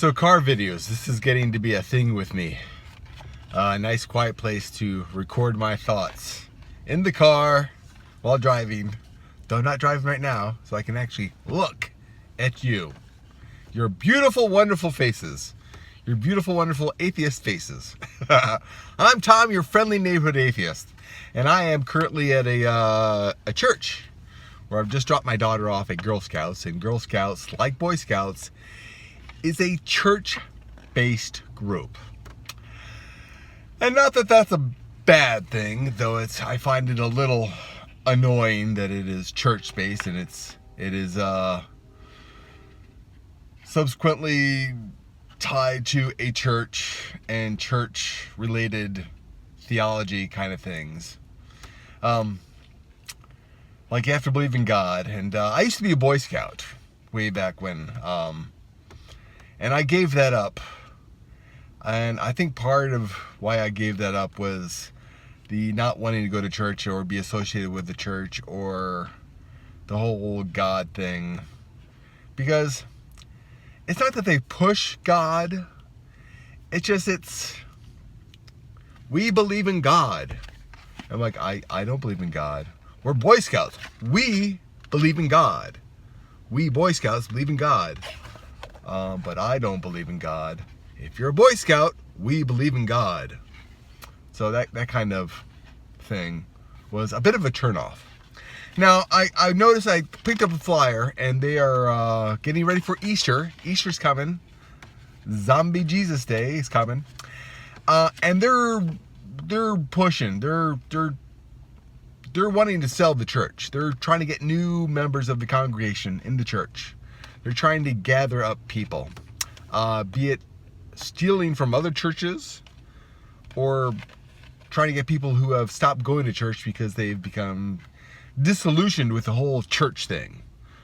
So car videos, this is getting to be a thing with me. A nice quiet place to record my thoughts in the car while driving. Though I'm not driving right now, so I can actually look at you. Your beautiful, wonderful faces. Your beautiful, wonderful atheist faces. I'm Tom, your friendly neighborhood atheist. And I am currently at a church where I've just dropped my daughter off at Girl Scouts. And Girl Scouts, like Boy Scouts, is a church-based group. And not that that's a bad thing, though I find it a little annoying that it is church-based and it is subsequently tied to a church and church-related theology kind of things. Like you have to believe in God. And I used to be a Boy Scout way back when. And I gave that up. And I think part of why I gave that up was the not wanting to go to church or be associated with the church or the whole God thing. Because it's not that they push God. We believe in God. I'm like, I don't believe in God. We're Boy Scouts. We believe in God. We Boy Scouts believe in God. But I don't believe in God. If you're a Boy Scout, we believe in God. So that kind of thing was a bit of a turnoff. Now, I noticed I picked up a flyer, and they are getting ready for Easter. Easter's coming. Zombie Jesus Day is coming. And they're pushing. They're wanting to sell the church. They're trying to get new members of the congregation in the church. They're trying to gather up people, be it stealing from other churches or trying to get people who have stopped going to church because they've become disillusioned with the whole church thing.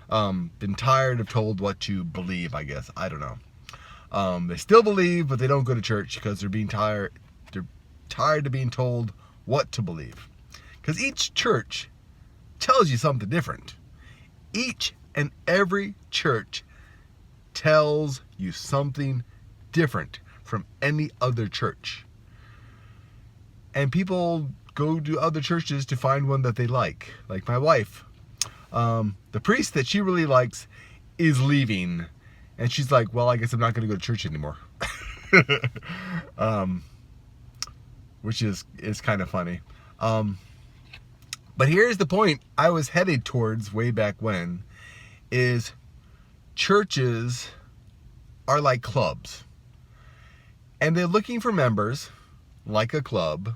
Been tired of told what to believe, I guess. I don't know. They still believe, but they don't go to church because they're tired of being told what to believe. Because each church tells you something different. Each and every church tells you something different from any other church. And people go to other churches to find one that they like. Like my wife. The priest that she really likes is leaving. And she's like, well, I guess I'm not going to go to church anymore. Which is kind of funny. But here's the point I was headed towards way back when. Is churches are like clubs. And they're looking for members, like a club.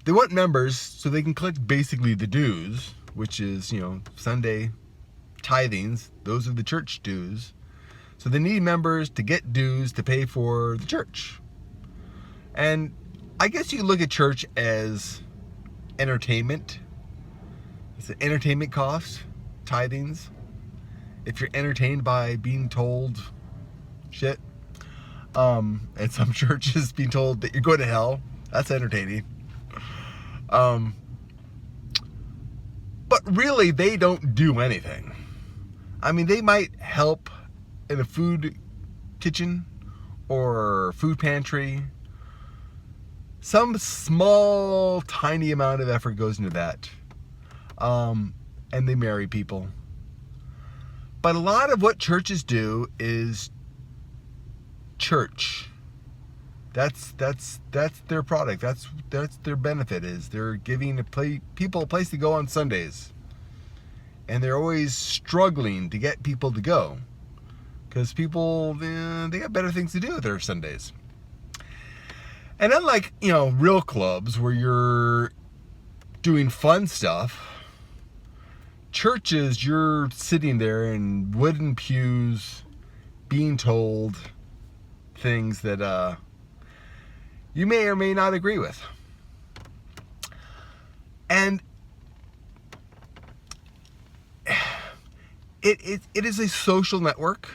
They want members so they can collect basically the dues, which is, Sunday tithings. Those are the church dues. So they need members to get dues to pay for the church. And I guess you look at church as entertainment. It's an entertainment cost. Tithings. If you're entertained by being told shit, and some churches being told that you're going to hell, that's entertaining. But really, they don't do anything. I mean, they might help in a food kitchen or food pantry. Some small, tiny amount of effort goes into that. And they marry people. But a lot of what churches do is church. That's their product. That's their benefit is they're giving people a place to go on Sundays. And they're always struggling to get people to go. Because people, they got better things to do with their Sundays. And unlike, real clubs where you're doing fun stuff, churches, you're sitting there in wooden pews being told things that you may or may not agree with. And it is a social network.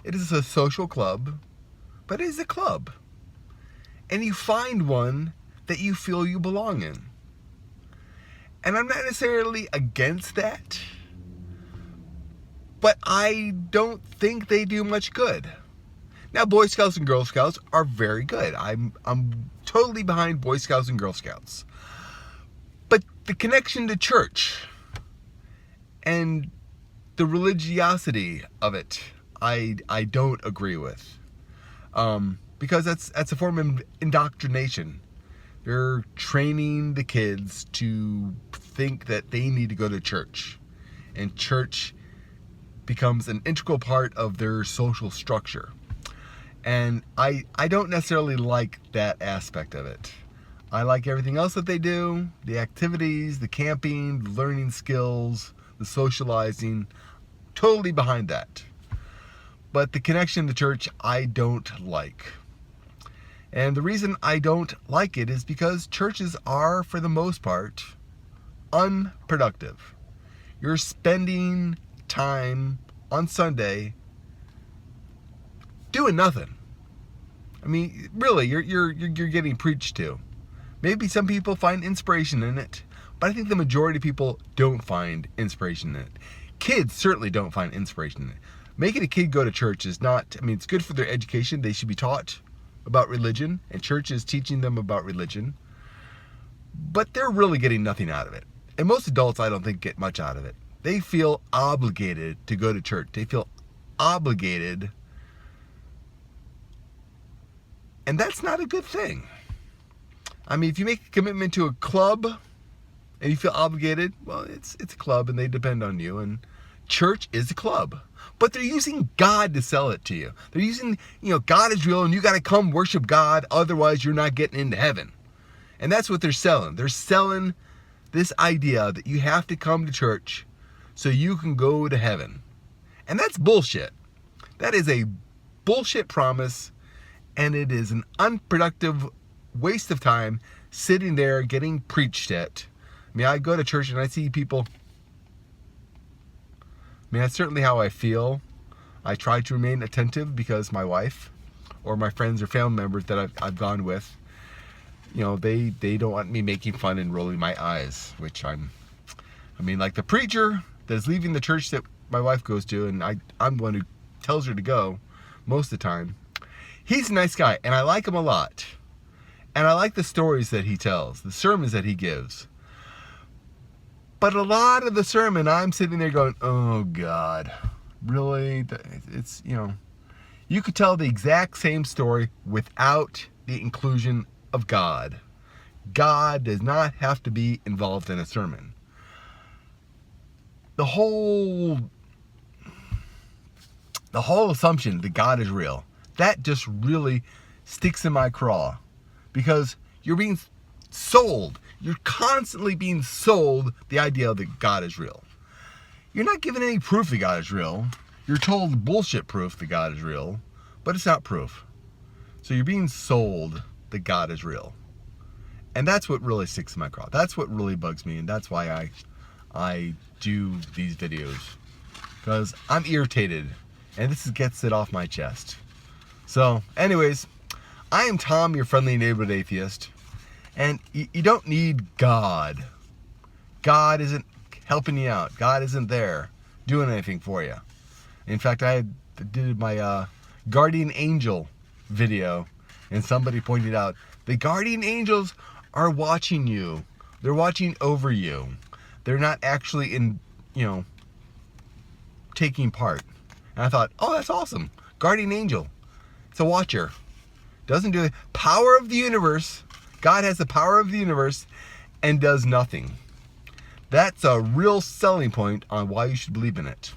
It is a social club. But it is a club. And you find one that you feel you belong in. And I'm not necessarily against that. but I don't think they do much good. Now, Boy Scouts and Girl Scouts are very good. I'm totally behind Boy Scouts and Girl Scouts. But the connection to church and the religiosity of it, I don't agree with. Because that's a form of indoctrination. They're training the kids to think that they need to go to church. And church becomes an integral part of their social structure. And I don't necessarily like that aspect of it. I like everything else that they do, the activities, the camping, the learning skills, the socializing, totally behind that. But the connection to church, I don't like. And the reason I don't like it is because churches are, for the most part, unproductive. You're spending time on Sunday doing nothing. I mean, really, you're getting preached to. Maybe some people find inspiration in it, but I think the majority of people don't find inspiration in it. Kids certainly don't find inspiration in it. Making a kid go to church is not, I mean, it's good for their education. They should be taught about religion, and church is teaching them about religion. But they're really getting nothing out of it. And most adults, I don't think, get much out of it. They feel obligated to go to church. They feel obligated. And that's not a good thing. I mean, if you make a commitment to a club and you feel obligated, well, it's a club and they depend on you. And church is a club. But they're using God to sell it to you. They're using, God is real and you got to come worship God. Otherwise, you're not getting into heaven. And that's what they're selling. They're selling this idea that you have to come to church so you can go to heaven. And that's bullshit. That is a bullshit promise. And it is an unproductive waste of time sitting there getting preached at. I mean, I go to church and I see people. I mean, that's certainly how I feel. I try to remain attentive because my wife or my friends or family members that I've gone with, they don't want me making fun and rolling my eyes, which I mean, like the preacher that is leaving the church that my wife goes to, and I'm the one who tells her to go most of the time. He's a nice guy, and I like him a lot. And I like the stories that he tells, the sermons that he gives. But a lot of the sermon, I'm sitting there going, oh, God, really? It's, you could tell the exact same story without the inclusion of God. God does not have to be involved in a sermon. The whole assumption that God is real, that just really sticks in my craw, because you're being sold. You're constantly being sold the idea that God is real. You're not given any proof that God is real. You're told bullshit proof that God is real, but it's not proof. So you're being sold that God is real. And that's what really sticks in my craw. That's what really bugs me, and that's why I do these videos. Because I'm irritated, and this gets it off my chest. So, anyways, I am Tom, your friendly neighborhood atheist, and you don't need God. God isn't helping you out. God isn't there doing anything for you. In fact, I did my guardian angel video, and somebody pointed out the guardian angels are watching you. They're watching over you. They're not actually taking part. And I thought, oh, that's awesome. Guardian angel. It's a watcher. Doesn't do it. Power of the universe. God has the power of the universe and does nothing. That's a real selling point on why you should believe in it.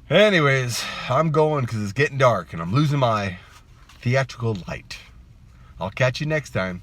Anyways, I'm going because it's getting dark and I'm losing my theatrical light. I'll catch you next time.